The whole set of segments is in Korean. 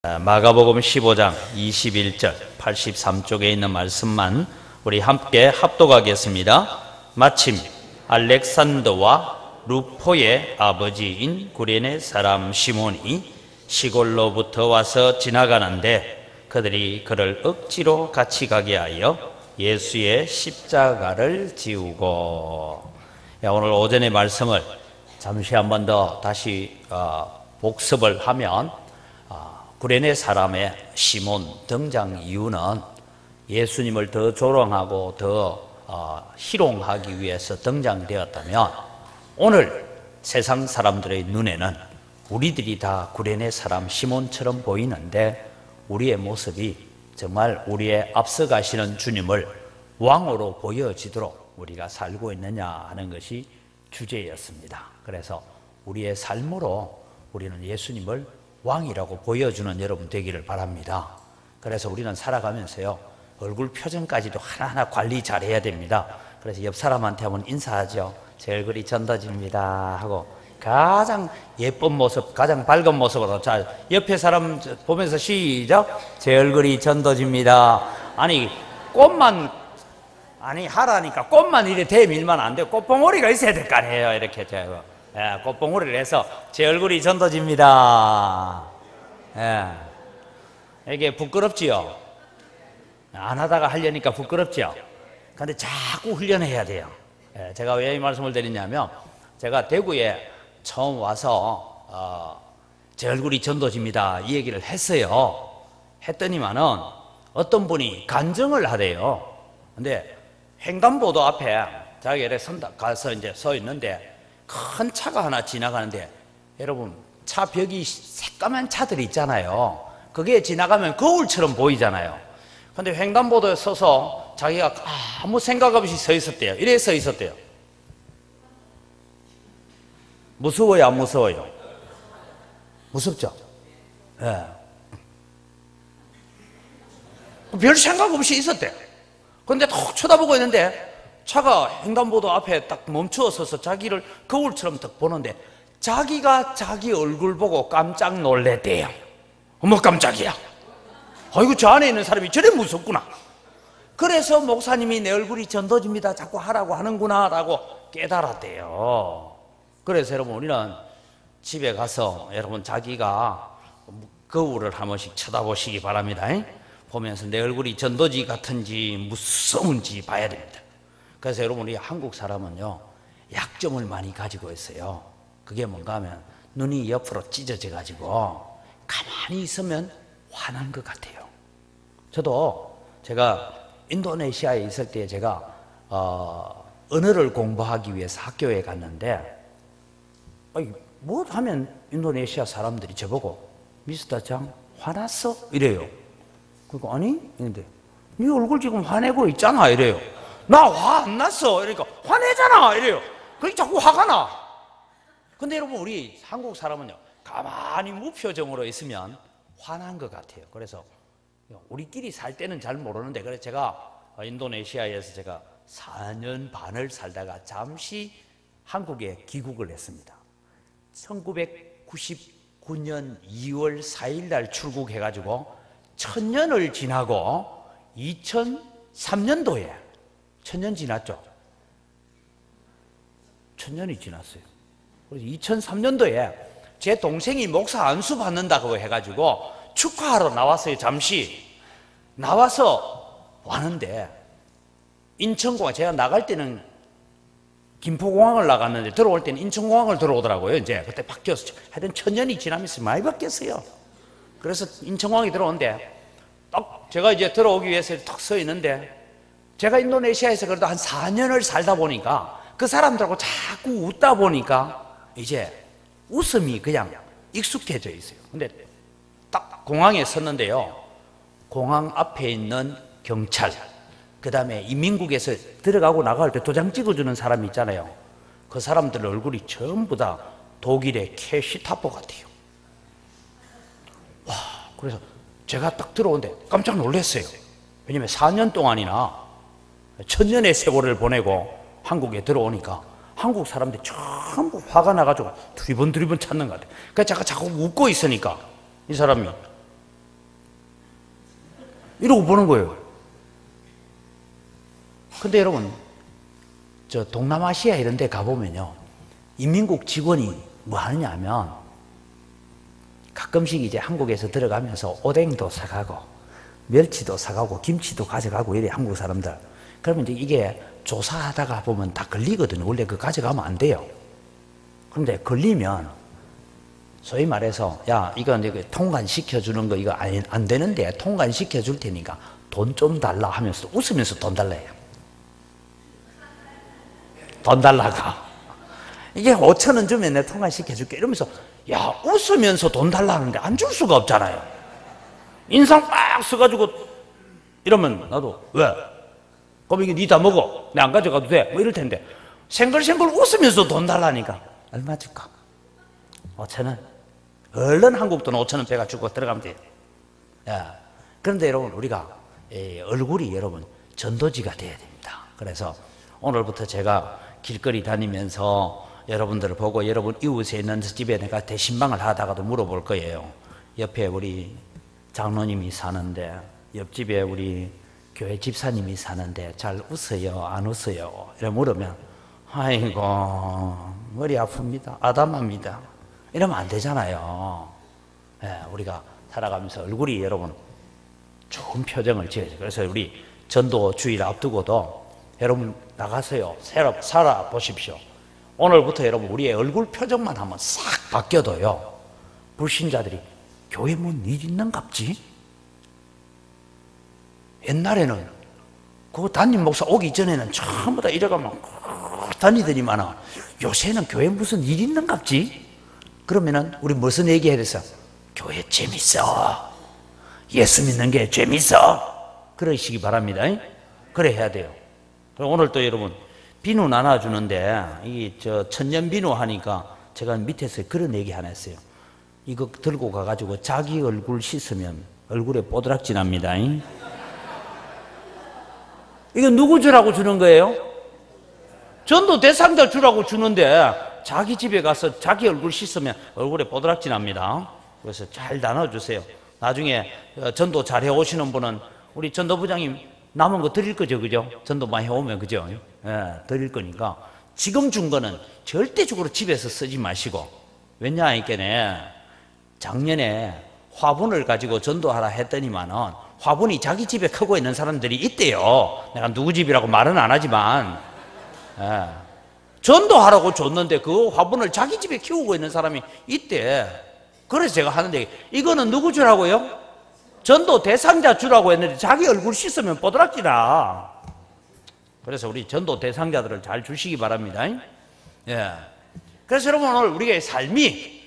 마가복음 15장 21절 83쪽에 있는 말씀만 우리 함께 합독하겠습니다. 마침 알렉산더와 루포의 아버지인 구레네 사람 시몬이 시골로부터 와서 지나가는데 그들이 그를 억지로 같이 가게 하여 예수의 십자가를 지우고. 오늘 오전의 말씀을 잠시 한 번 더 다시 복습을 하면 구레네 사람의 시몬 등장 이유는 예수님을 더 조롱하고 더 희롱하기 위해서 등장되었다면, 오늘 세상 사람들의 눈에는 우리들이 다 구레네 사람 시몬처럼 보이는데 우리의 모습이 정말 우리의 앞서가시는 주님을 왕으로 보여지도록 우리가 살고 있느냐 하는 것이 주제였습니다. 그래서 우리의 삶으로 우리는 예수님을 왕이라고 보여주는 여러분 되기를 바랍니다. 그래서 우리는 살아가면서요, 얼굴 표정까지도 하나하나 관리 잘해야 됩니다. 그래서 옆 사람한테 한번 인사하죠. 제 얼굴이 전더집니다 하고 가장 예쁜 모습, 가장 밝은 모습으로, 자, 옆에 사람 보면서 시작. 제 얼굴이 전더집니다. 아니 꽃만 하라니까 꽃만 이래 대밀면 안 돼요. 꽃봉오리가 있어야 될 거 아니에요. 이렇게 제가 꽃봉오리를 해서 제 얼굴이 전더집니다. 이게 부끄럽지요? 안 하다가 하려니까 부끄럽지요? 근데 자꾸 훈련해야 돼요. 제가 왜 이 말씀을 드리냐면, 제가 대구에 처음 와서 제 얼굴이 전도집니다 이 얘기를 했어요. 했더니만은 어떤 분이 간증을 하래요. 근데 횡단보도 앞에 자기가 가서 이제 서 있는데 큰 차가 하나 지나가는데, 여러분 차 벽이 새까만 차들이 있잖아요. 그게 지나가면 거울처럼 보이잖아요. 근데 횡단보도에 서서 자기가 아무 생각 없이 서 있었대요. 이래 서 있었대요. 무서워요, 안 무서워요? 무섭죠? 별 생각 없이 있었대요. 근데 톡 쳐다보고 있는데 차가 횡단보도 앞에 딱 멈추어 서서 자기를 거울처럼 딱 보는데, 자기가 자기 얼굴 보고 깜짝 놀랬대요. 어머 깜짝이야, 아이고 저 안에 있는 사람이 저래 무섭구나. 그래서 목사님이 내 얼굴이 전도집니다 자꾸 하라고 하는구나 라고 깨달았대요. 그래서 여러분, 우리는 집에 가서 여러분 자기가 거울을 한 번씩 쳐다보시기 바랍니다. 보면서 내 얼굴이 전도지 같은지 무서운지 봐야 됩니다. 그래서 여러분, 우리 한국 사람은요, 약점을 많이 가지고 있어요. 그게 뭔가 하면 눈이 옆으로 찢어져 가지고 가만히 있으면 화난 것 같아요. 저도 제가 인도네시아에 있을 때 제가 언어를 공부하기 위해서 학교에 갔는데, 뭐 하면 인도네시아 사람들이 저보고 미스터 장 화났어? 이래요. 그리고 아니? 근데 네 얼굴 지금 화내고 있잖아 이래요. 나 화 안 났어. 그러니까 화내잖아 이래요. 그러니까 자꾸 화가 나. 근데 여러분, 우리 한국 사람은요, 가만히 무표정으로 있으면 화난 것 같아요. 그래서 우리끼리 살 때는 잘 모르는데, 그래서 제가 인도네시아에서 제가 4년 반을 살다가 잠시 한국에 귀국을 했습니다. 1999년 2월 4일 날 출국해가지고 1000년을 지나고 2003년도에 1000년 지났죠. 1000년이 지났어요. 그래서 2003년도에 제 동생이 목사 안수 받는다고 해가지고 축하하러 나왔어요. 잠시 나와서 왔는데, 인천공항, 제가 나갈 때는 김포공항을 나갔는데 들어올 때는 인천공항을 들어오더라고요. 이제 그때 바뀌었어요. 하여튼 1000년이 지나면서 많이 바뀌었어요. 그래서 인천공항에 들어오는데 딱 제가 이제 들어오기 위해서 탁 서 있는데, 제가 인도네시아에서 그래도 한 4년을 살다 보니까 그 사람들하고 자꾸 웃다 보니까 이제 웃음이 그냥 익숙해져 있어요. 근데 딱 공항에 섰는데요, 공항 앞에 있는 경찰, 그 다음에 이민국에서 들어가고 나갈 때 도장 찍어주는 사람이 있잖아요. 그 사람들 얼굴이 전부 다 독일의 캐시타포 같아요. 와, 그래서 제가 딱 들어오는데 깜짝 놀랐어요. 왜냐면 4년 동안이나 1000년의 세월을 보내고 한국에 들어오니까 한국 사람들이 전부 화가 나가지고 두리번 찾는 것 같아요. 그래서 제가 자꾸 웃고 있으니까 이 사람이 이러고 보는 거예요. 근데 여러분, 저 동남아시아 이런 데 가보면요, 인민국 직원이 뭐 하느냐 하면 가끔씩 이제 한국에서 들어가면서 오뎅도 사가고 멸치도 사가고 김치도 가져가고 이래, 한국 사람들. 그러면 이제 이게 조사하다가 보면 다 걸리거든요. 원래 그거 가져가면 안 돼요. 그런데 걸리면 소위 말해서, 야, 이거 통관시켜주는 거 이거 안 되는데 통관시켜줄 테니까 돈 좀 달라 하면서 웃으면서 돈 달라 해요. 돈 달라고. 이게 5,000원 주면 내가 통관시켜줄게 이러면서, 야, 웃으면서 돈 달라 하는데 안 줄 수가 없잖아요. 인상 빡 써가지고 이러면 나도, 왜? 그럼 이게 니 다 먹어. 내가 안 가져가도 돼. 뭐 이럴 텐데, 생글생글 웃으면서 돈 달라니까 얼마 줄까? 5,000원. 얼른 한국 돈 5,000원 배가 주고 들어가면 돼요. 야, 그런데 여러분, 우리가 얼굴이 여러분 전도지가 돼야 됩니다. 그래서 오늘부터 제가 길거리 다니면서 여러분들을 보고 여러분 이웃에 있는 집에 내가 대신방을 하다가도 물어볼 거예요. 옆에 우리 장로님이 사는데, 옆집에 우리 교회 집사님이 사는데 잘 웃어요? 안 웃어요? 이렇게 물으면, 아이고 머리 아픕니다, 아담합니다, 이러면 안 되잖아요. 우리가 살아가면서 얼굴이 여러분 좋은 표정을 지어야죠. 그래서 우리 전도 주일 앞두고도 여러분 나가서요 살아보십시오. 오늘부터 여러분 우리의 얼굴 표정만 한번 싹 바뀌어도요, 불신자들이 교회 뭔 일 있는갑지? 옛날에는 그 담임 목사 오기 전에는 전부 다 이래가면 다니더니만은 요새는 교회 무슨 일 있는갑지? 그러면은 우리 무슨 얘기해야 돼서? 교회 재밌어, 예수 믿는 게 재밌어, 그러시기 바랍니다. 그래 해야 돼요. 오늘 또 여러분 비누 나눠주는데, 이 천년 비누 하니까 제가 밑에서 그런 얘기 하나 했어요. 이거 들고 가가지고 자기 얼굴 씻으면 얼굴에 뽀드락지 납니다. 이거 누구 주라고 주는 거예요? 전도 대상자 주라고 주는데 자기 집에 가서 자기 얼굴 씻으면 얼굴에 뽀드락지 납니다. 그래서 잘 나눠주세요. 나중에 전도 잘 해오시는 분은 우리 전도부장님 남은 거 드릴 거죠, 그죠? 전도 많이 해오면, 그죠? 드릴 거니까 지금 준 거는 절대적으로 집에서 쓰지 마시고. 왜냐하니까 작년에 화분을 가지고 전도하라 했더니만은 화분이 자기 집에 크고 있는 사람들이 있대요. 내가 누구 집이라고 말은 안 하지만, 전도하라고 줬는데 그 화분을 자기 집에 키우고 있는 사람이 있대. 그래서 제가 하는데, 이거는 누구 주라고요? 전도 대상자 주라고 했는데 자기 얼굴 씻으면 뽀드락지라. 그래서 우리 전도 대상자들을 잘 주시기 바랍니다. 그래서 여러분 오늘 우리의 삶이,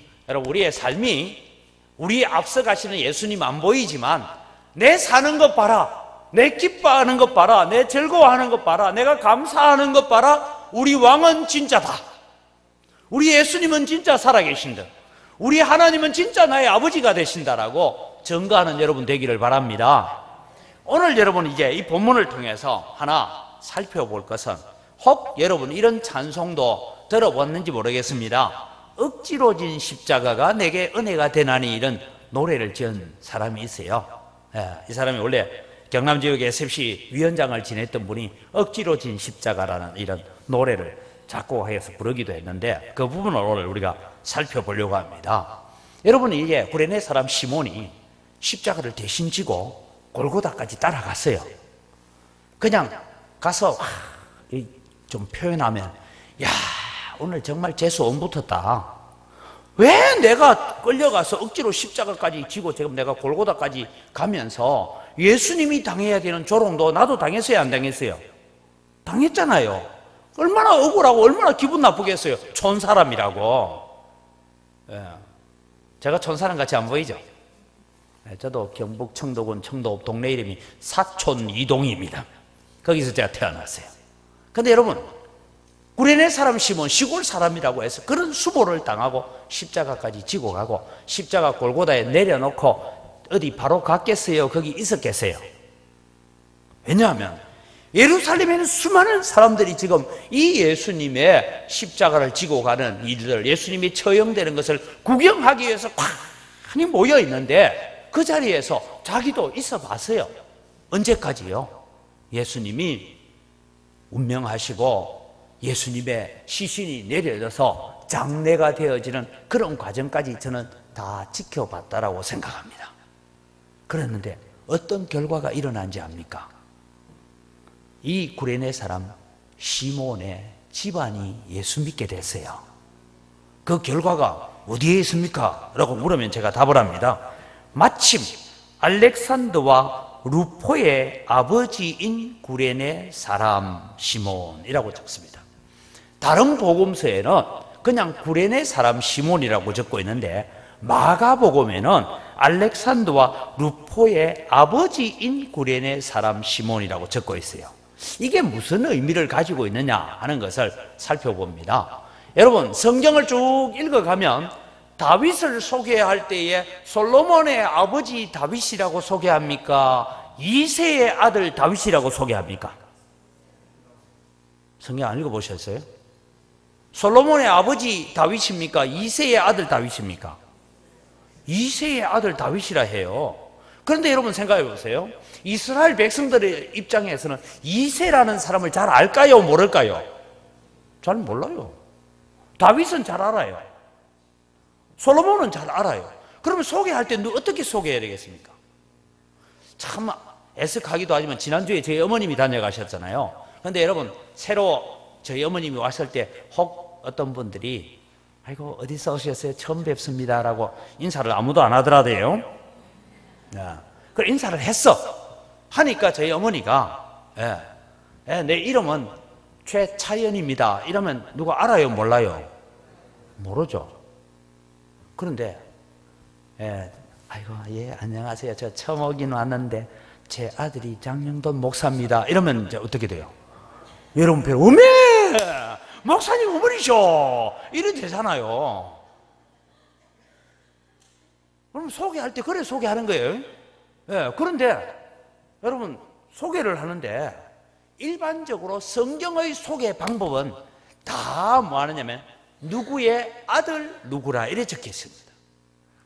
우리 앞서 가시는 예수님 안 보이지만 내 사는 것 봐라, 내 기뻐하는 것 봐라, 내 즐거워하는 것 봐라, 내가 감사하는 것 봐라. 우리 왕은 진짜다. 우리 예수님은 진짜 살아계신다. 우리 하나님은 진짜 나의 아버지가 되신다라고 증거하는 여러분 되기를 바랍니다. 오늘 여러분 이제 이 본문을 통해서 하나 살펴볼 것은, 혹 여러분 이런 찬송도 들어봤는지 모르겠습니다. 억지로 진 십자가가 내게 은혜가 되나니, 이런 노래를 지은 사람이 있어요. 이 사람이 원래 경남 지역의 셉시 위원장을 지냈던 분이 억지로 진 십자가라는 이런 노래를 작곡해서 부르기도 했는데, 그 부분을 오늘 우리가 살펴보려고 합니다. 여러분, 이게 구레네 사람 시몬이 십자가를 대신 지고 골고다까지 따라갔어요. 그냥 가서 좀 표현하면, 야, 오늘 정말 재수 온 붙었다. 왜 내가 끌려가서 억지로 십자가까지 지고 지금 내가 골고다까지 가면서 예수님이 당해야 되는 조롱도 나도 당했어요, 안 당했어요? 당했잖아요. 얼마나 억울하고 얼마나 기분 나쁘겠어요. 촌사람이라고. 제가 촌사람 같이 안 보이죠? 저도 경북 청도군 청도읍 동네 이름이 사촌 이동입니다. 거기서 제가 태어났어요. 근데 여러분, 구레네 사람 시몬, 시골 사람이라고 해서 그런 수모를 당하고 십자가까지 지고 가고 십자가 골고다에 내려놓고 어디 바로 갔겠어요? 거기 있었겠어요? 왜냐하면 예루살렘에는 수많은 사람들이 지금 이 예수님의 십자가를 지고 가는 일들, 예수님이 처형되는 것을 구경하기 위해서 많이 모여 있는데 그 자리에서 자기도 있어 봤어요. 언제까지요? 예수님이 운명하시고 예수님의 시신이 내려져서 장례가 되어지는 그런 과정까지 저는 다 지켜봤다라고 생각합니다. 그랬는데 어떤 결과가 일어난지 압니까? 이 구레네 사람 시몬의 집안이 예수 믿게 됐어요. 그 결과가 어디에 있습니까? 라고 물으면 제가 답을 합니다. 마침 알렉산더와 루포의 아버지인 구레네 사람 시몬이라고 적습니다. 다른 복음서에는 그냥 구레네 사람 시몬이라고 적고 있는데 마가복음에는 알렉산더와 루포의 아버지인 구레네 사람 시몬이라고 적고 있어요. 이게 무슨 의미를 가지고 있느냐 하는 것을 살펴봅니다. 여러분, 성경을 쭉 읽어가면 다윗을 소개할 때에 솔로몬의 아버지 다윗이라고 소개합니까? 이새의 아들 다윗이라고 소개합니까? 성경 안 읽어보셨어요? 솔로몬의 아버지 다윗입니까? 이새의 아들 다윗입니까? 이새의 아들 다윗이라 해요. 그런데 여러분 생각해 보세요. 이스라엘 백성들의 입장에서는 이새라는 사람을 잘 알까요? 모를까요? 잘 몰라요. 다윗은 잘 알아요. 솔로몬은 잘 알아요. 그러면 소개할 때 어떻게 소개해야 되겠습니까? 참 애석하기도 하지만 지난주에 저희 어머님이 다녀가셨잖아요. 그런데 여러분, 새로 저희 어머님이 왔을 때 혹 어떤 분들이 아이고 어디서 오셨어요? 처음 뵙습니다 라고 인사를 아무도 안 하더라고요. 그래 인사를 했어. 하니까 저희 어머니가 내 이름은 최차연입니다 이러면 누가 알아요? 몰라요? 모르죠. 그런데 아이고 예 안녕하세요. 저 처음 오긴 왔는데 제 아들이 장영돈 목사입니다 이러면 이제 어떻게 돼요? 여러분 별 어메 목사님 어머니셔 이래 되잖아요. 그럼 소개할 때 그래 소개하는 거예요. 그런데 여러분 소개를 하는데 일반적으로 성경의 소개 방법은 다 뭐 하느냐면 누구의 아들 누구라 이래 적혀 있습니다.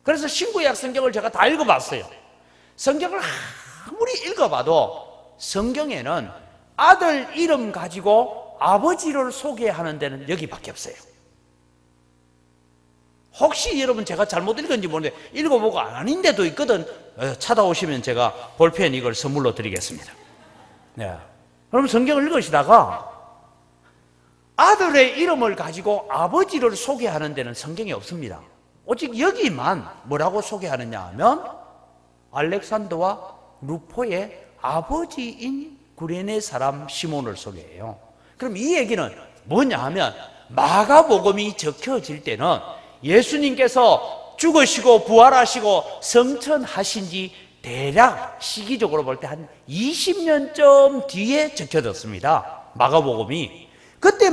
그래서 신구약 성경을 제가 다 읽어봤어요. 성경을 아무리 읽어봐도 성경에는 아들 이름 가지고 아버지를 소개하는 데는 여기밖에 없어요. 혹시 여러분 제가 잘못 읽었는지 모르는데 읽어보고 아닌 데도 있거든. 찾아오시면 제가 볼펜 이걸 선물로 드리겠습니다. 그럼 성경을 읽으시다가 아들의 이름을 가지고 아버지를 소개하는 데는 성경에 없습니다. 오직 여기만 뭐라고 소개하느냐 하면 알렉산더와 루포의 아버지인 구레네 사람 시몬을 소개해요. 그럼 이 얘기는 뭐냐 하면 마가복음이 적혀질 때는 예수님께서 죽으시고 부활하시고 성천하신 지 대략 시기적으로 볼 때 한 20년쯤 뒤에 적혀졌습니다. 마가복음이. 그때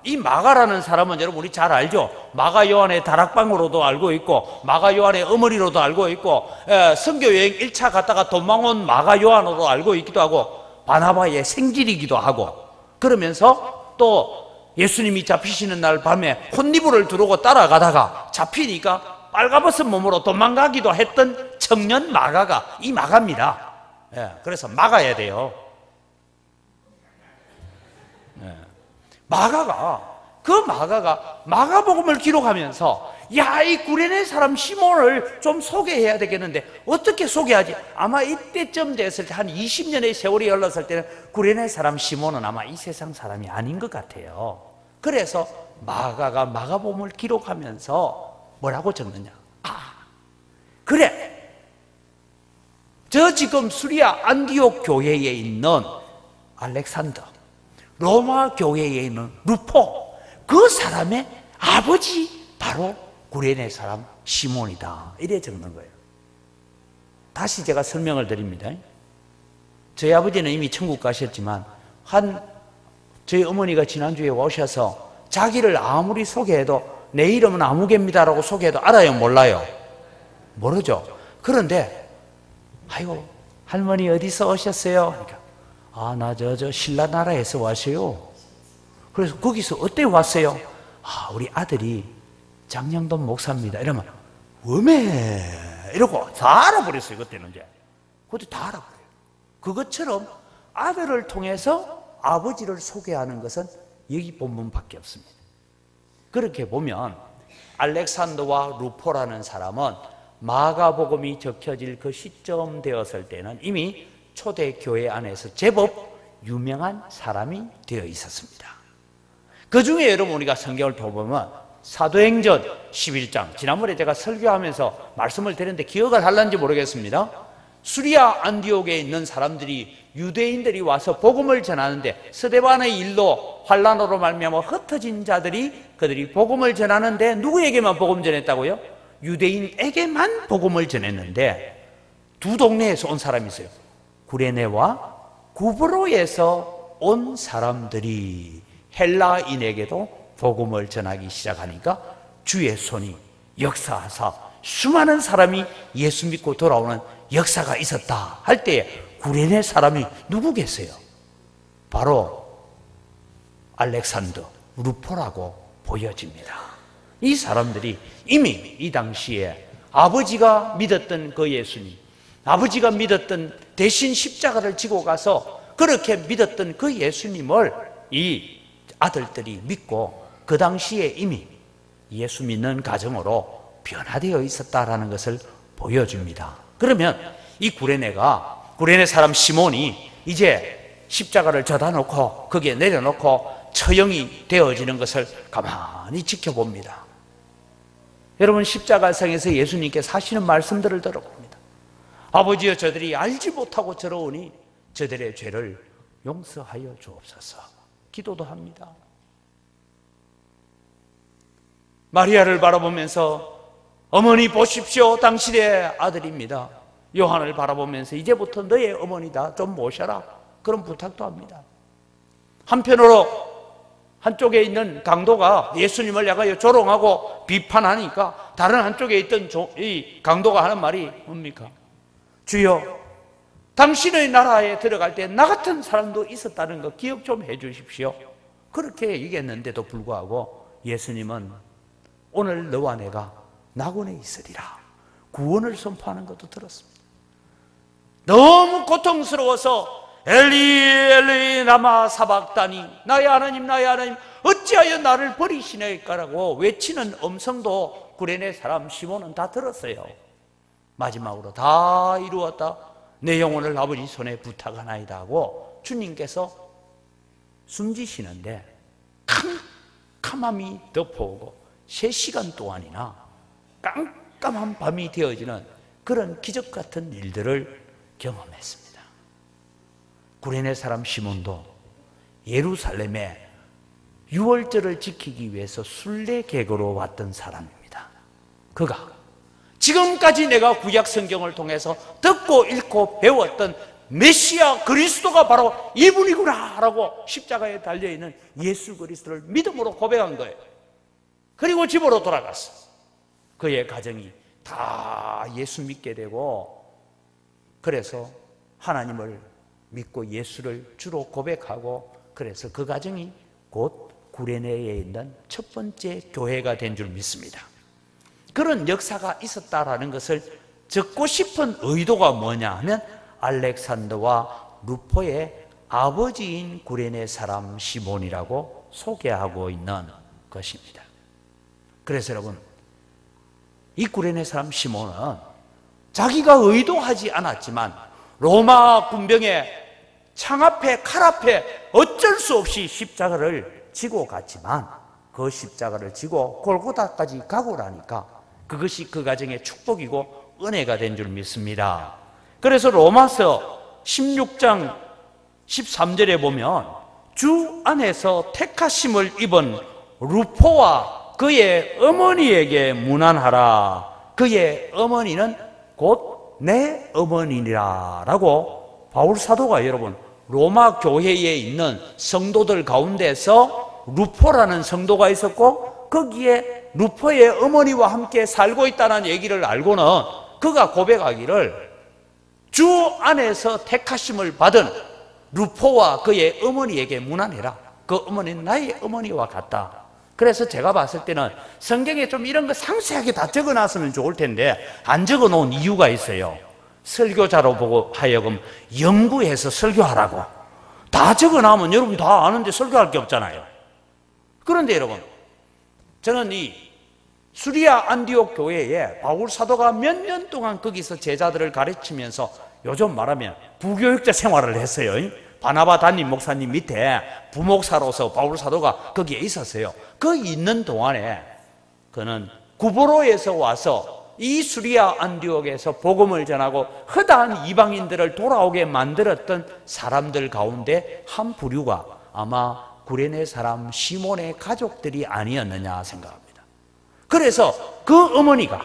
이 마가라는 사람은 여러분 우리 잘 알죠? 마가 요한의 다락방으로도 알고 있고 마가 요한의 어머니로도 알고 있고 선교여행 1차 갔다가 도망온 마가 요한으로 알고 있기도 하고 바나바의 생질이기도 하고 그러면서 또 예수님이 잡히시는 날 밤에 혼니부를 두르고 따라가다가 잡히니까 빨가벗은 몸으로 도망가기도 했던 청년 마가가 이 마가입니다. 그래서 막아야 돼요. 마가가 마가복음을 기록하면서 야, 이 구레네 사람 시몬을 좀 소개해야 되겠는데 어떻게 소개하지? 아마 이때쯤 됐을 때 한 20년의 세월이 흘렀을 때는 구레네 사람 시몬은 아마 이 세상 사람이 아닌 것 같아요. 그래서 마가가 마가복음을 기록하면서 뭐라고 적느냐? 그래, 저 지금 수리아 안디옥 교회에 있는 알렉산더, 로마 교회에 있는 루포, 그 사람의 아버지 바로 구레네 사람 시몬이다 이래 적는 거예요. 다시 제가 설명을 드립니다. 저희 아버지는 이미 천국 가셨지만 저희 어머니가 지난주에 오셔서 자기를 아무리 소개해도 내 이름은 아무개입니다라고 소개해도 알아요? 몰라요? 모르죠. 그런데 아이고 할머니 어디서 오셨어요? 그러니까 나 저 신라나라에서 왔어요. 그래서 거기서 어때 왔어요? 우리 아들이 장영돈 목사입니다. 이러면 어메 이러고 다 알아버렸어요. 그때는 이제 다 알아버려요. 그것처럼 아들을 통해서 아버지를 소개하는 것은 여기 본문밖에 없습니다. 그렇게 보면 알렉산더와 루포라는 사람은 마가복음이 적혀질 그 시점 되었을 때는 이미 초대교회 안에서 제법 유명한 사람이 되어 있었습니다. 그 중에 여러분 우리가 성경을 보면 사도행전 11장, 지난번에 제가 설교하면서 말씀을 드렸는데 기억을 하려는지 모르겠습니다. 수리아 안디옥에 있는 사람들이, 유대인들이 와서 복음을 전하는데 스데반의 일로 환난으로 말미암아 흩어진 자들이, 그들이 복음을 전하는데 누구에게만 복음 전했다고요? 유대인에게만 복음을 전했는데 두 동네에서 온 사람이 있어요. 구레네와 구브로에서 온 사람들이 헬라인에게도 복음을 전하기 시작하니까 주의 손이 역사하사 수많은 사람이 예수 믿고 돌아오는 역사가 있었다 할 때에 구레네 사람이 누구겠어요? 바로 알렉산더, 루포라고 보여집니다. 이 사람들이 이미 이 당시에 아버지가 믿었던 그 예수님, 아버지가 믿었던 대신 십자가를 지고 가서 그렇게 믿었던 그 예수님을 이 아들들이 믿고 그 당시에 이미 예수 믿는 가정으로 변화되어 있었다라는 것을 보여줍니다. 그러면 이 구레네 사람 시몬이 이제 십자가를 져다 놓고 거기에 내려놓고 처형이 되어지는 것을 가만히 지켜봅니다. 여러분, 십자가상에서 예수님께서 하시는 말씀들을 들어봅니다. 아버지여, 저들이 알지 못하고 저러오니 저들의 죄를 용서하여 주옵소서. 기도도 합니다. 마리아를 바라보면서 어머니 보십시오, 당신의 아들입니다. 요한을 바라보면서 이제부터 너의 어머니다, 좀 모셔라, 그런 부탁도 합니다. 한편으로 한쪽에 있는 강도가 예수님을 향하여 조롱하고 비판하니까 다른 한쪽에 있던 이 강도가 하는 말이 뭡니까? 주여, 당신의 나라에 들어갈 때 나 같은 사람도 있었다는 거 기억 좀 해 주십시오. 그렇게 얘기했는데도 불구하고 예수님은 오늘 너와 내가 낙원에 있으리라 구원을 선포하는 것도 들었습니다. 너무 고통스러워서 엘리 엘리 라마 사박다니, 나의 하나님 나의 하나님 어찌하여 나를 버리시나이까라고 외치는 음성도 구레네 사람 시몬은 다 들었어요. 마지막으로 다 이루었다, 내 영혼을 아버지 손에 부탁하나이다 하고 주님께서 숨지시는데 캄캄함이 덮어오고 3시간 동안이나 깜깜한 밤이 되어지는 그런 기적 같은 일들을 경험했습니다. 구레네 사람 시몬도 예루살렘에 유월절을 지키기 위해서 순례객으로 왔던 사람입니다. 그가 지금까지 내가 구약 성경을 통해서 듣고 읽고 배웠던 메시아 그리스도가 바로 이분이구나 라고 십자가에 달려있는 예수 그리스도를 믿음으로 고백한 거예요. 그리고 집으로 돌아갔어. 그의 가정이 다 예수 믿게 되고, 그래서 하나님을 믿고 예수를 주로 고백하고, 그래서 그 가정이 곧 구레네에 있는 첫 번째 교회가 된 줄 믿습니다. 그런 역사가 있었다라는 것을 적고 싶은 의도가 뭐냐 하면 알렉산더와 루포의 아버지인 구레네 사람 시몬이라고 소개하고 있는 것입니다. 그래서 여러분, 이 구레네 사람 시몬은 자기가 의도하지 않았지만 로마 군병의 창 앞에 칼 앞에 어쩔 수 없이 십자가를 지고 갔지만 그 십자가를 지고 골고다까지 가고 나니까 그것이 그 가정의 축복이고 은혜가 된 줄 믿습니다. 그래서 로마서 16장 13절에 보면 주 안에서 택하심을 입은 루포와 그의 어머니에게 문안하라. 그의 어머니는 곧 내 어머니니라 라고 바울 사도가 여러분 로마 교회에 있는 성도들 가운데서 루포라는 성도가 있었고 거기에 루포의 어머니와 함께 살고 있다는 얘기를 알고는 그가 고백하기를 주 안에서 택하심을 받은 루포와 그의 어머니에게 문안해라. 그 어머니는 나의 어머니와 같다. 그래서 제가 봤을 때는 성경에 좀 이런 거 상세하게 다 적어놨으면 좋을 텐데 안 적어놓은 이유가 있어요. 설교자로 보고 하여금 연구해서 설교하라고. 다 적어놔면 여러분 다 아는데 설교할 게 없잖아요. 그런데 여러분, 저는 이 수리아 안디옥 교회에 바울 사도가 몇 년 동안 거기서 제자들을 가르치면서 요즘 말하면 부교육자 생활을 했어요. 바나바 담임 목사님 밑에 부목사로서 바울 사도가 거기에 있었어요. 그 있는 동안에 그는 구보로에서 와서 이 수리아 안디옥에서 복음을 전하고 허다한 이방인들을 돌아오게 만들었던 사람들 가운데 한 부류가 아마 구레네 사람 시몬의 가족들이 아니었느냐 생각합니다. 그래서 그 어머니가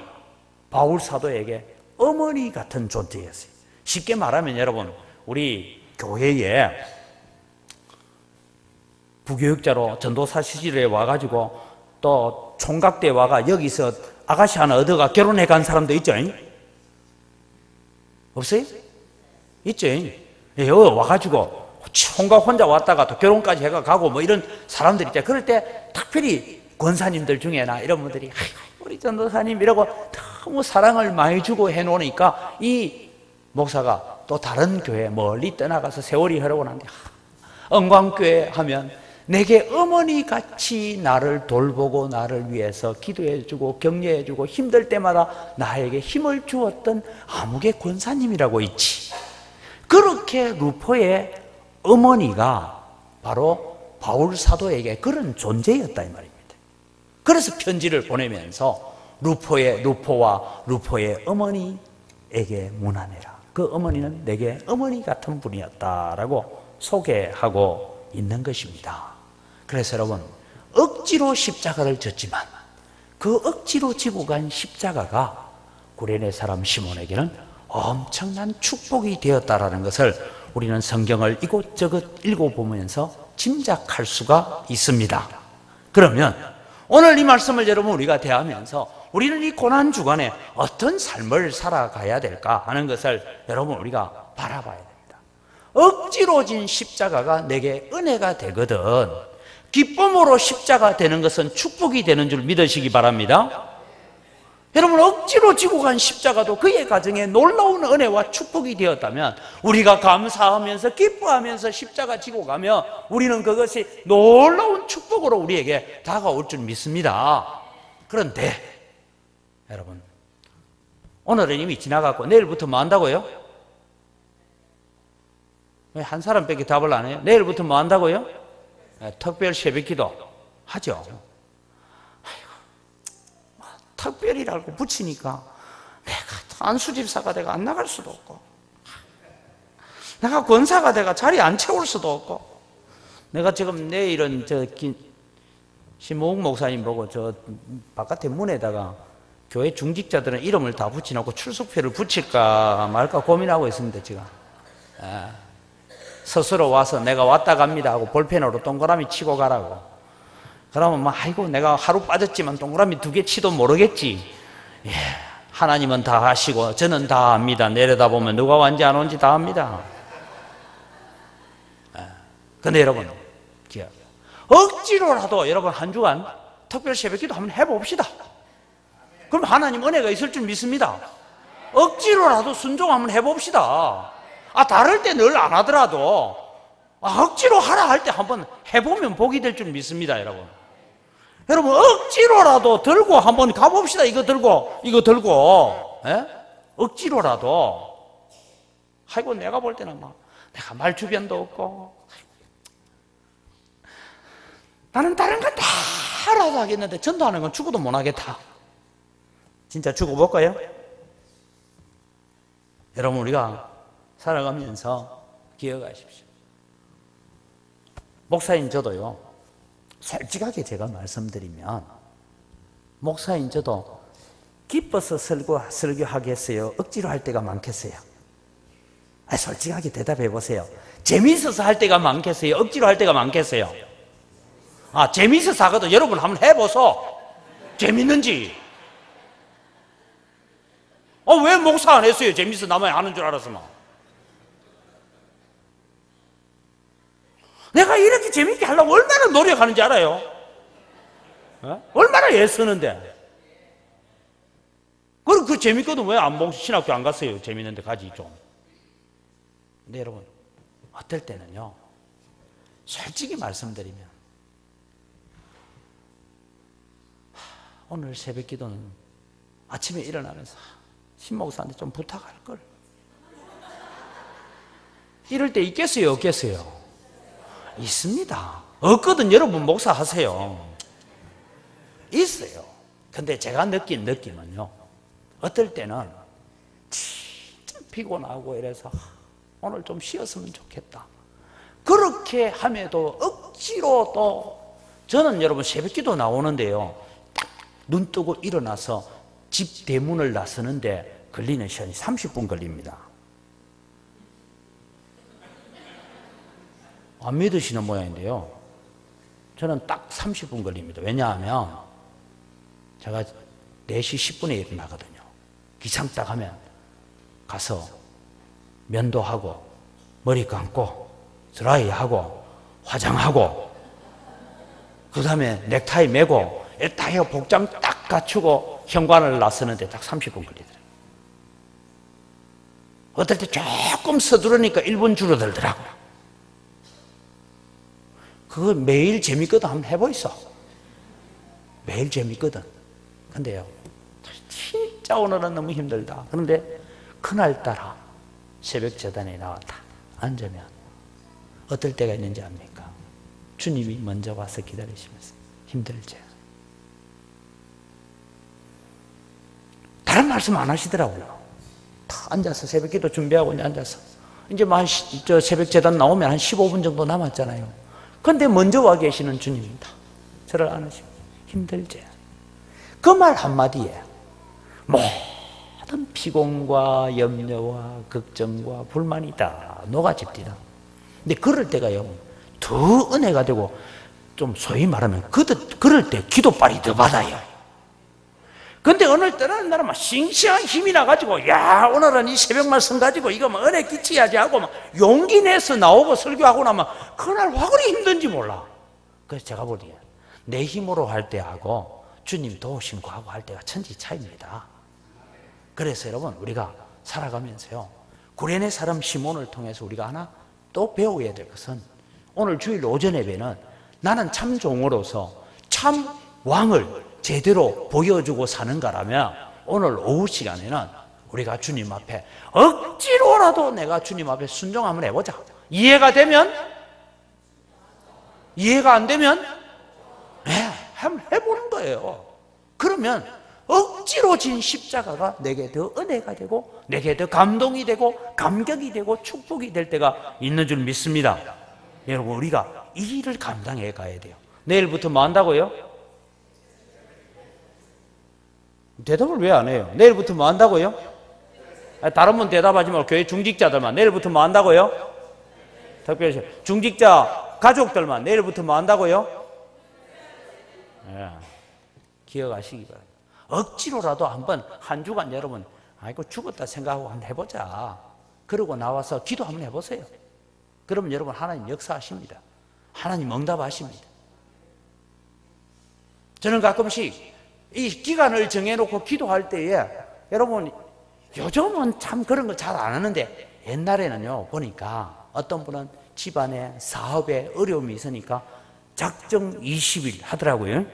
바울 사도에게 어머니 같은 존재였어요. 쉽게 말하면 여러분, 우리 교회에 부교육자로 전도사 시절에 와가지고 또 총각 때 와가 여기서 아가씨 하나 얻어가 결혼해 간 사람도 있죠? 없어요? 있죠? 예, 와가지고 총각 혼자 왔다가 또 결혼까지 해가 가고 뭐 이런 사람들 있죠. 그럴 때 특별히 권사님들 중에나 이런 분들이 우리 전도사님 이러고 너무 사랑을 많이 주고 해놓으니까 이 목사가 또 다른 교회 멀리 떠나가서 세월이 흐르고 난데 은광교회 하면 내게 어머니같이 나를 돌보고 나를 위해서 기도해주고 격려해주고 힘들 때마다 나에게 힘을 주었던 아무개 권사님이라고 있지. 그렇게 루포의 어머니가 바로 바울 사도에게 그런 존재였다 이 말입니다. 그래서 편지를 보내면서 루포와 루포의 어머니에게 문안해라. 그 어머니는 내게 어머니 같은 분이었다라고 소개하고 있는 것입니다. 그래서 여러분, 억지로 십자가를 졌지만 그 억지로 지고 간 십자가가 구레네 사람 시몬에게는 엄청난 축복이 되었다라는 것을 우리는 성경을 이곳저곳 읽어보면서 짐작할 수가 있습니다. 그러면 오늘 이 말씀을 여러분 우리가 대하면서 우리는 이 고난 주간에 어떤 삶을 살아가야 될까 하는 것을 여러분 우리가 바라봐야 됩니다. 억지로 진 십자가가 내게 은혜가 되거든 기쁨으로 십자가 되는 것은 축복이 되는 줄 믿으시기 바랍니다. 여러분, 억지로 지고 간 십자가도 그의 가정에 놀라운 은혜와 축복이 되었다면 우리가 감사하면서 기뻐하면서 십자가 지고 가면 우리는 그것이 놀라운 축복으로 우리에게 다가올 줄 믿습니다. 그런데 여러분, 오늘은 이미 지나갔고 내일부터 뭐 한다고요? 왜 한 사람밖에 답을 안 해요? 내일부터 뭐 한다고요? 특별 새벽기도 하죠. 특별이라고 붙이니까 내가 안수집사가 내가 안 나갈 수도 없고 내가 권사가 내가 자리 안 채울 수도 없고 내가 지금 내일은 신모욱 목사님 보고 저 바깥에 문에다가 교회 중직자들은 이름을 다 붙여놓고 출석표를 붙일까 말까 고민하고 있습니다. 지금 스스로 와서 내가 왔다 갑니다 하고 볼펜으로 동그라미 치고 가라고. 그러면 뭐 아이고 내가 하루 빠졌지만 동그라미 2개 치도 모르겠지. 예, 하나님은 다 하시고 저는 다 압니다. 내려다보면 누가 왔는지 안 온지 다 압니다. 근데 여러분 억지로라도 여러분 한 주간 특별 새벽기도 한번 해봅시다. 그럼 하나님 은혜가 있을 줄 믿습니다. 억지로라도 순종 한번 해봅시다. 다를 때 늘 안 하더라도 억지로 하라 할 때 한번 해보면 복이 될 줄 믿습니다. 여러분 억지로라도 들고 한번 가봅시다. 이거 들고 예? 억지로라도. 아이고 내가 볼 때는 막 내가 말 주변도 없고 나는 다른 건 다 하라도 하겠는데 전도하는 건 죽어도 못 하겠다. 진짜 죽어볼까요? 여러분 우리가 살아가면서 기억하십시오. 목사인 저도요, 솔직하게 제가 말씀드리면 목사인 저도 기뻐서 설교하겠어요? 억지로 할 때가 많겠어요? 솔직하게 대답해 보세요. 재미있어서 할 때가 많겠어요? 억지로 할 때가 많겠어요? 재미있어서 하거든. 여러분 한번 해보소. 재밌는지. 왜 목사 안 했어요? 재미있어 나만 아는 줄 알았으면. 내가 이렇게 재밌게 하려고 얼마나 노력하는지 알아요? 얼마나 애쓰는데. 그럼 그 재밌거든 왜 안 신학교 안 갔어요? 재밌는데 가지 좀. 근데 여러분 어떨 때는요, 솔직히 말씀드리면 오늘 새벽 기도는 아침에 일어나면서 신목사한테 좀 부탁할 걸. 이럴 때 있겠어요, 없겠어요? 있습니다. 없거든. 여러분 목사 하세요. 있어요. 근데 제가 느낀 느낌은요, 어떨 때는 진짜 피곤하고 이래서 오늘 좀 쉬었으면 좋겠다. 그렇게 함에도 억지로 또, 저는 여러분 새벽기도 나오는데요, 딱 눈 뜨고 일어나서 집 대문을 나서는데 걸리는 시간이 30분 걸립니다. 안 믿으시는 모양인데요, 저는 딱 30분 걸립니다. 왜냐하면 제가 4시 10분에 일어나거든요. 기상 딱 하면 가서 면도하고 머리 감고 드라이하고 화장하고 그 다음에 넥타이 매고 다 해서 복장 딱 갖추고 현관을 나서는데 딱 30분 걸리더라고요. 어떨 때 조금 서두르니까 1분 줄어들더라고요. 그거 매일 재밌거든. 한번 해보이소. 매일 재밌거든. 근데요, 진짜 오늘은 너무 힘들다. 그런데 그날따라 새벽 재단에 나왔다 앉으면 어떨 때가 있는지 압니까? 주님이 먼저 와서 기다리시면서 힘들지? 다른 말씀 안 하시더라고요. 다 앉아서 새벽 기도 준비하고 이제 앉아서 이제 저 새벽 재단 나오면 한 15분 정도 남았잖아요. 근데 먼저 와 계시는 주님입니다. 저를 안으시고 힘들지? 그 말 한마디에 모든 피곤과 염려와 걱정과 불만이 다 녹아집니다. 근데 그럴 때가요, 더 은혜가 되고, 좀 소위 말하면 그럴 때 기도빨이 더 받아요. 근데 어느 때는 나는 막 싱싱한 힘이 나가지고, 야, 오늘은 이 새벽 말씀 가지고 이거 막 은혜 끼쳐야지 하고 막 용기 내서 나오고 설교하고 나면 그날 와 그리 힘든지 몰라. 그래서 제가 보기에 내 힘으로 할 때하고 주님 도우신 거하고 할 때가 천지 차이입니다. 그래서 여러분, 우리가 살아가면서요, 구레네 사람 시몬을 통해서 우리가 하나 또 배워야 될 것은, 오늘 주일 오전 예배는 나는 참 종으로서 참 왕을 제대로 보여주고 사는가라면, 오늘 오후 시간에는 우리가 주님 앞에 억지로라도 내가 주님 앞에 순종 한번 해보자. 이해가 되면, 이해가 안 되면 한번 해보는 거예요. 그러면 억지로 진 십자가가 내게 더 은혜가 되고, 내게 더 감동이 되고, 감격이 되고, 축복이 될 때가 있는 줄 믿습니다. 여러분, 우리가 이 일을 감당해 가야 돼요. 내일부터 뭐 한다고요? 대답을 왜 안 해요? 내일부터 뭐 한다고요? 다른 분 대답하지 말고 교회 중직자들만 내일부터 뭐 한다고요? 특별히 중직자 가족들만 내일부터 뭐 한다고요? 예, 기억하시기 바랍니다. 억지로라도 한번 한 주간 여러분, 아이고 죽었다 생각하고 한번 해보자. 그러고 나와서 기도 한번 해보세요. 그러면 여러분 하나님 역사하십니다. 하나님 응답하십니다. 저는 가끔씩 이 기간을 정해놓고 기도할 때에, 여러분 요즘은 참 그런 거 잘 안 하는데 옛날에는요, 보니까 어떤 분은 집안에 사업에 어려움이 있으니까 작정 20일 하더라고요.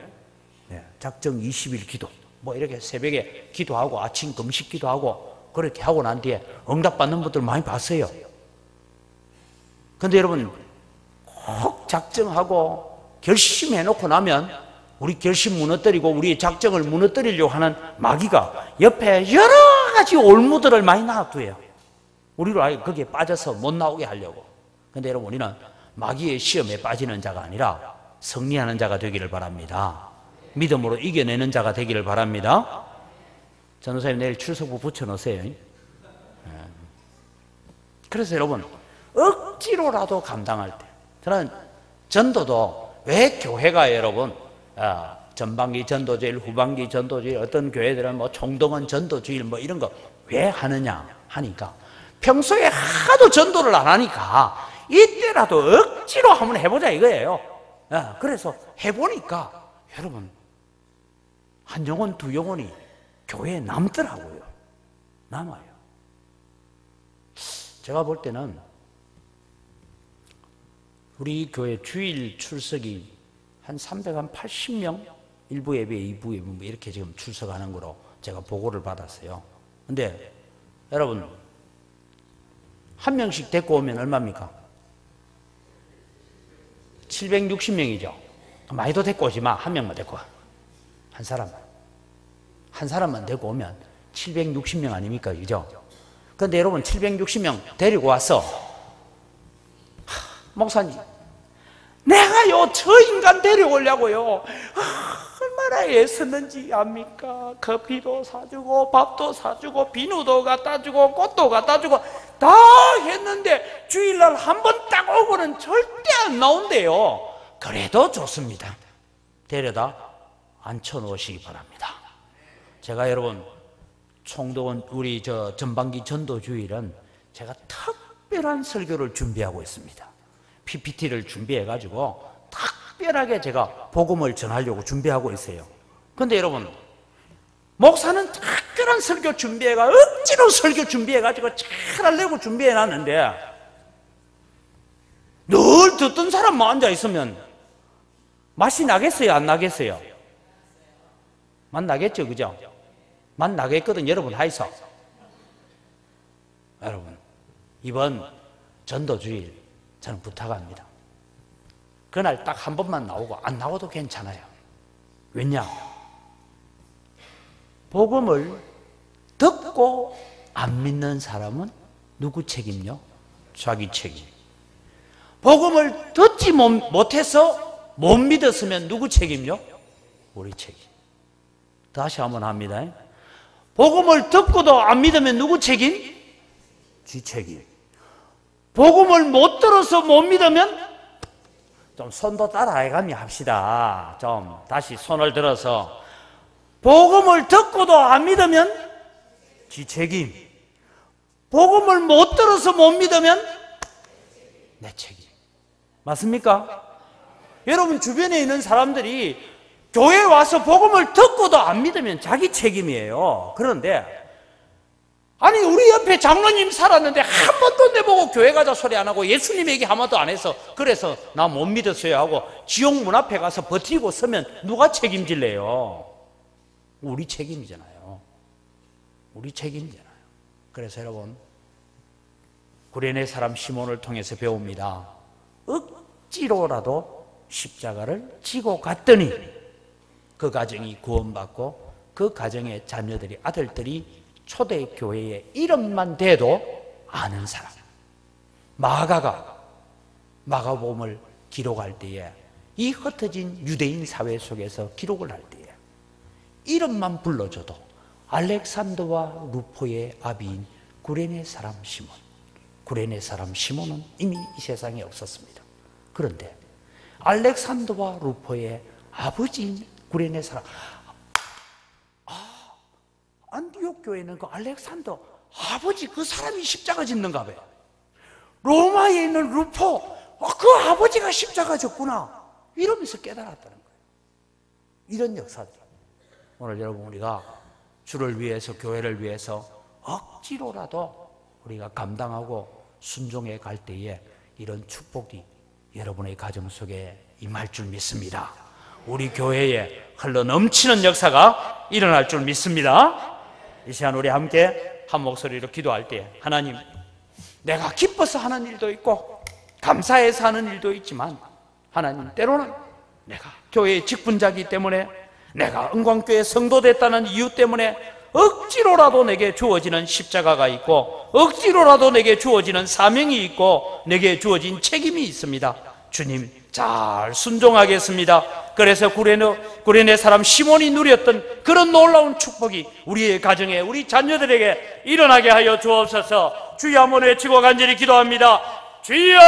네, 작정 20일 기도. 뭐 이렇게 새벽에 기도하고 아침 금식 기도하고 그렇게 하고 난 뒤에 응답받는 분들 많이 봤어요. 근데 여러분, 꼭 작정하고 결심해놓고 나면 우리 결심 무너뜨리고 우리 작정을 무너뜨리려고 하는 마귀가 옆에 여러 가지 올무들을 많이 놔둬요. 우리를 아예 거기에 빠져서 못 나오게 하려고. 근데 여러분, 우리는 마귀의 시험에 빠지는 자가 아니라 승리하는 자가 되기를 바랍니다. 믿음으로 이겨내는 자가 되기를 바랍니다. 전도사님 내일 출석부 붙여놓으세요. 그래서 여러분, 억지로라도 감당할 때, 저는 전도도 왜 교회가 여러분 전반기 전도주일, 후반기 전도주일, 어떤 교회들은 뭐 총동원 전도주일 뭐 이런 거 왜 하느냐 하니까, 평소에 하도 전도를 안 하니까 이때라도 억지로 한번 해보자 이거예요. 그래서 해보니까 여러분, 한 영혼 두 영혼이 교회에 남더라고요. 남아요. 제가 볼 때는 우리 교회 주일 출석이 한 380명, 일부 예배, 2부 예배 뭐 이렇게 지금 출석하는 거로 제가 보고를 받았어요. 근데 여러분, 한 명씩 데리고 오면 얼마입니까? 760명이죠. 많이도 데리고 오지 마. 한 명만 데리고 와. 한 사람만. 한 사람만 데리고 오면 760명 아닙니까? 그죠? 그런데 여러분, 760명 데리고 와서, 목사님, 내가요, 저 인간 데려오려고요. 얼마나 애쓰는지 압니까? 커피도 사주고, 밥도 사주고, 비누도 갖다 주고, 꽃도 갖다 주고, 다 했는데, 주일날 한 번 딱 오고는 절대 안 나온대요. 그래도 좋습니다. 데려다 앉혀놓으시기 바랍니다. 제가 여러분, 총독은 우리 전반기 전도주일은 제가 특별한 설교를 준비하고 있습니다. PPT를 준비해가지고 특별하게 제가 복음을 전하려고 준비하고 있어요. 그런데 여러분, 목사는 특별한 설교 준비해가 억지로 설교 준비해가지고 잘 하려고 준비해놨는데 늘 듣던 사람만 앉아있으면 맛이 나겠어요? 안 나겠어요? 맛 나겠죠? 그죠? 맛 나겠거든. 여러분 하이소. 여러분, 이번 전도주일 저는 부탁합니다. 그날 딱 한 번만 나오고 안 나와도 괜찮아요. 왜냐? 복음을 듣고 안 믿는 사람은 누구 책임요? 자기 책임. 복음을 듣지 못해서 못 믿었으면 누구 책임요? 우리 책임. 다시 한번 합니다. 복음을 듣고도 안 믿으면 누구 책임? 지 책임. 복음을 못 들어서 못 믿으면 좀 손도 따라해가며 합시다. 좀 다시 손을 들어서 복음을 듣고도 안 믿으면 지 책임. 복음을 못 들어서 못 믿으면 내 책임. 맞습니까? 여러분 주변에 있는 사람들이 교회에 와서 복음을 듣고도 안 믿으면 자기 책임이에요. 그런데 아니 우리 옆에 장로님 살았는데 한 번도 내보고 교회 가자 소리 안 하고 예수님 얘기 한 번도 안 해서 그래서 나 못 믿었어요 하고 지옥 문 앞에 가서 버티고 서면 누가 책임질래요? 우리 책임이잖아요. 우리 책임이잖아요. 그래서 여러분, 구레네 사람 시몬을 통해서 배웁니다. 억지로라도 십자가를 지고 갔더니 그 가정이 구원받고 그 가정의 자녀들이, 아들들이 초대교회의 이름만 대도 아는 사람. 마가가 마가복음을 기록할 때에 이 흩어진 유대인 사회 속에서 기록을 할 때에 이름만 불러줘도 알렉산더와 루포의 아비인 구레네 사람 시몬. 구레네 사람 시몬은 이미 이 세상에 없었습니다. 그런데 알렉산더와 루포의 아버지인 구레네 사람, 안디옥 교회는 그 알렉산더 아버지 그 사람이 십자가 짓는가 봐요. 로마에 있는 루포, 그 아버지가 십자가 졌구나 이러면서 깨달았다는 거예요. 이런 역사들. 오늘 여러분, 우리가 주를 위해서, 교회를 위해서 억지로라도 우리가 감당하고 순종해 갈 때에 이런 축복이 여러분의 가정 속에 임할 줄 믿습니다. 우리 교회에 흘러 넘치는 역사가 일어날 줄 믿습니다. 이 시간 우리 함께 한 목소리로 기도할 때, 하나님, 내가 기뻐서 하는 일도 있고 감사해서 하는 일도 있지만 하나님, 때로는 내가 교회의 직분자이기 때문에, 내가 은광교회 성도 됐다는 이유 때문에 억지로라도 내게 주어지는 십자가가 있고 억지로라도 내게 주어지는 사명이 있고 내게 주어진 책임이 있습니다. 주님, 잘 순종하겠습니다. 그래서 구레네 사람 시몬이 누렸던 그런 놀라운 축복이 우리의 가정에, 우리 자녀들에게 일어나게 하여 주옵소서. 주여 한번 외치고 간절히 기도합니다. 주여!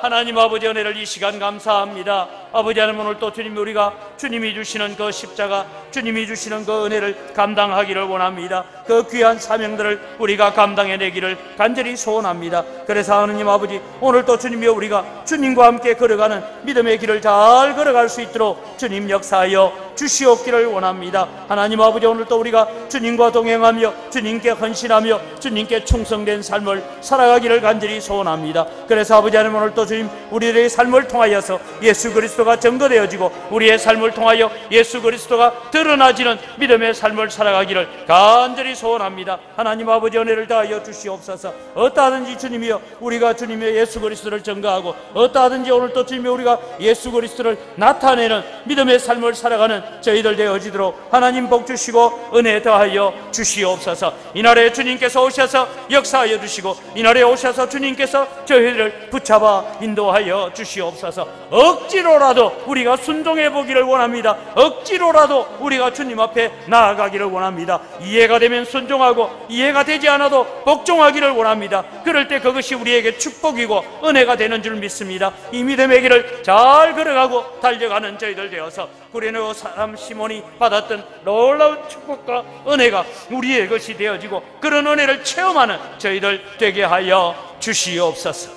하나님 아버지, 은혜를 이 시간 감사합니다. 아버지 하나님, 오늘 또 주님이 우리가 주님이 주시는 그 십자가 주님이 주시는 그 은혜를 감당하기를 원합니다. 그 귀한 사명들을 우리가 감당해내기를 간절히 소원합니다. 그래서 하느님 아버지, 오늘도 주님이여 우리가 주님과 함께 걸어가는 믿음의 길을 잘 걸어갈 수 있도록 주님 역사하여 주시옵기를 원합니다. 하나님 아버지, 오늘도 우리가 주님과 동행하며 주님께 헌신하며 주님께 충성된 삶을 살아가기를 간절히 소원합니다. 그래서 아버지 하나님, 오늘도 주님 우리들의 삶을 통하여서 예수 그리스도가 증거되어지고 우리의 삶을 통하여 예수 그리스도가 드러나지는 믿음의 삶을 살아가기를 간절히 소원합니다. 하나님 아버지, 은혜를 다하여 주시옵소서. 어떠하든지 주님이여 우리가 주님의 예수 그리스도를 증거하고 어떠하든지 오늘도 주님이 우리가 예수 그리스도를 나타내는 믿음의 삶을 살아가는 저희들 되어지도록 하나님 복 주시고 은혜 더하여 주시옵소서. 이날에 주님께서 오셔서 역사하여 주시고 이날에 오셔서 주님께서 저희들을 붙잡아 인도하여 주시옵소서. 억지로라도 우리가 순종해 보기를 원합니다. 억지로라도 우리가 주님 앞에 나아가기를 원합니다. 이해가 되면 순종하고 이해가 되지 않아도 복종하기를 원합니다. 그럴 때 그것이 우리에게 축복이고 은혜가 되는 줄 믿습니다. 이 믿음의 길을 잘 걸어가고 달려가는 저희들 되어서 구레네 사람 시몬이 받았던 놀라운 축복과 은혜가 우리의 것이 되어지고 그런 은혜를 체험하는 저희들 되게 하여 주시옵소서.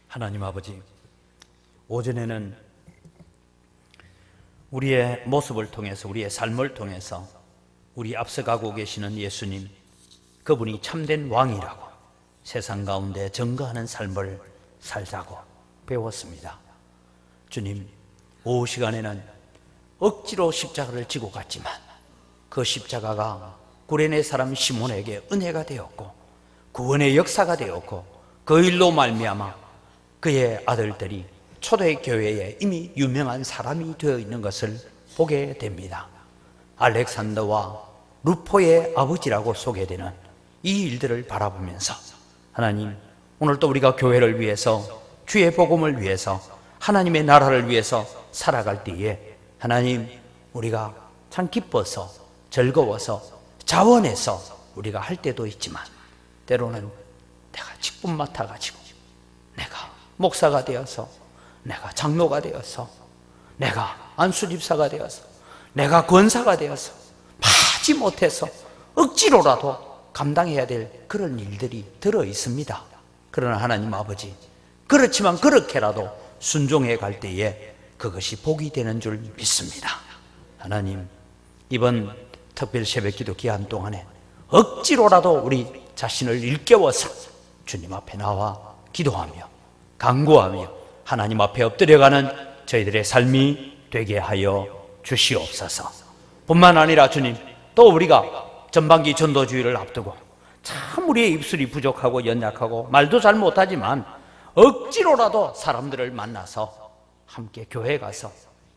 하나님 아버지, 오전에는 우리의 모습을 통해서 우리의 삶을 통해서 우리 앞서가고 계시는 예수님, 그분이 참된 왕이라고 세상 가운데 증거하는 삶을 살자고 배웠습니다. 주님, 오후 시간에는 억지로 십자가를 지고 갔지만 그 십자가가 구레네 사람 시몬에게 은혜가 되었고 구원의 역사가 되었고 그 일로 말미암아 그의 아들들이 초대교회에 이미 유명한 사람이 되어 있는 것을 보게 됩니다. 알렉산더와 루포의 아버지라고 소개되는 이 일들을 바라보면서 하나님, 오늘도 우리가 교회를 위해서 주의 복음을 위해서 하나님의 나라를 위해서 살아갈 때에 하나님, 우리가 참 기뻐서 즐거워서 자원해서 우리가 할 때도 있지만 때로는 내가 직분 맡아가지고 내가 목사가 되어서 내가 장로가 되어서 내가 안수집사가 되어서 내가 권사가 되어서 하지 못해서 억지로라도 감당해야 될 그런 일들이 들어 있습니다. 그러나 하나님 아버지, 그렇지만 그렇게라도 순종해 갈 때에 그것이 복이 되는 줄 믿습니다. 하나님, 이번 특별 새벽기도 기한 동안에 억지로라도 우리 자신을 일깨워서 주님 앞에 나와 기도하며 간구하며 하나님 앞에 엎드려가는 저희들의 삶이 되게 하여 주시옵소서. 뿐만 아니라 주님, 또 우리가 전반기 전도주의를 앞두고 참 우리의 입술이 부족하고 연약하고 말도 잘 못하지만 억지로라도 사람들을 만나서 함께 교회 가서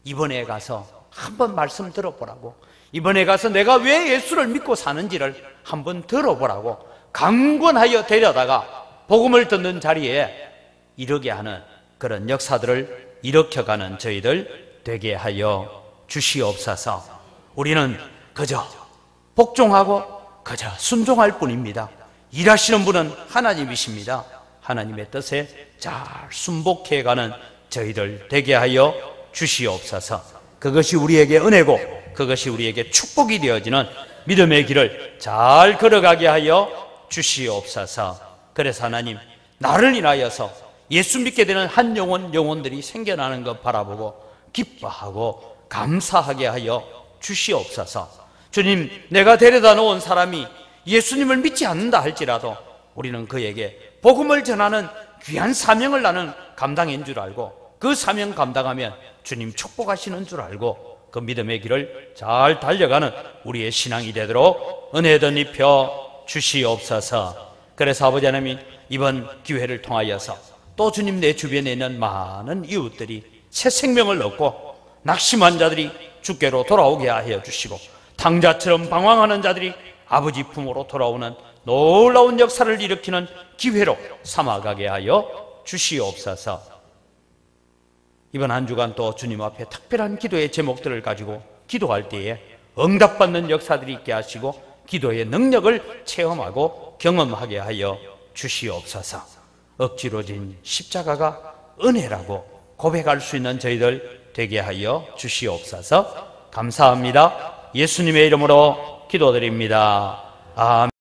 이번에 가서 한번 말씀 들어보라고, 이번에 가서 내가 왜 예수를 믿고 사는지를 한번 들어보라고 강권하여 데려다가 복음을 듣는 자리에 이르게 하는 그런 역사들을 일으켜가는 저희들 되게 하여 주시옵소서. 우리는 그저 복종하고 그저 순종할 뿐입니다. 일하시는 분은 하나님이십니다. 하나님의 뜻에 잘 순복해가는 저희들 되게 하여 주시옵소서. 그것이 우리에게 은혜고 그것이 우리에게 축복이 되어지는 믿음의 길을 잘 걸어가게 하여 주시옵소서. 그래서 하나님, 나를 인하여서 예수 믿게 되는 한 영혼들이 생겨나는 것 바라보고 기뻐하고 감사하게 하여 주시옵소서. 주님, 내가 데려다 놓은 사람이 예수님을 믿지 않는다 할지라도 우리는 그에게 복음을 전하는 귀한 사명을 나는 감당인 줄 알고 그 사명 감당하면 주님 축복하시는 줄 알고 그 믿음의 길을 잘 달려가는 우리의 신앙이 되도록 은혜도 입혀 주시옵소서. 그래서 아버지 하나님, 이번 기회를 통하여서 또 주님, 내 주변에 있는 많은 이웃들이 새 생명을 얻고 낙심한 자들이 주께로 돌아오게 하여 주시고 탕자처럼 방황하는 자들이 아버지 품으로 돌아오는 놀라운 역사를 일으키는 기회로 삼아가게 하여 주시옵소서. 이번 한 주간 또 주님 앞에 특별한 기도의 제목들을 가지고 기도할 때에 응답받는 역사들이 있게 하시고 기도의 능력을 체험하고 경험하게 하여 주시옵소서. 억지로 진 십자가가 은혜라고 고백할 수 있는 저희들 되게 하여 주시옵소서. 감사합니다. 예수님의 이름으로 기도드립니다. 아멘.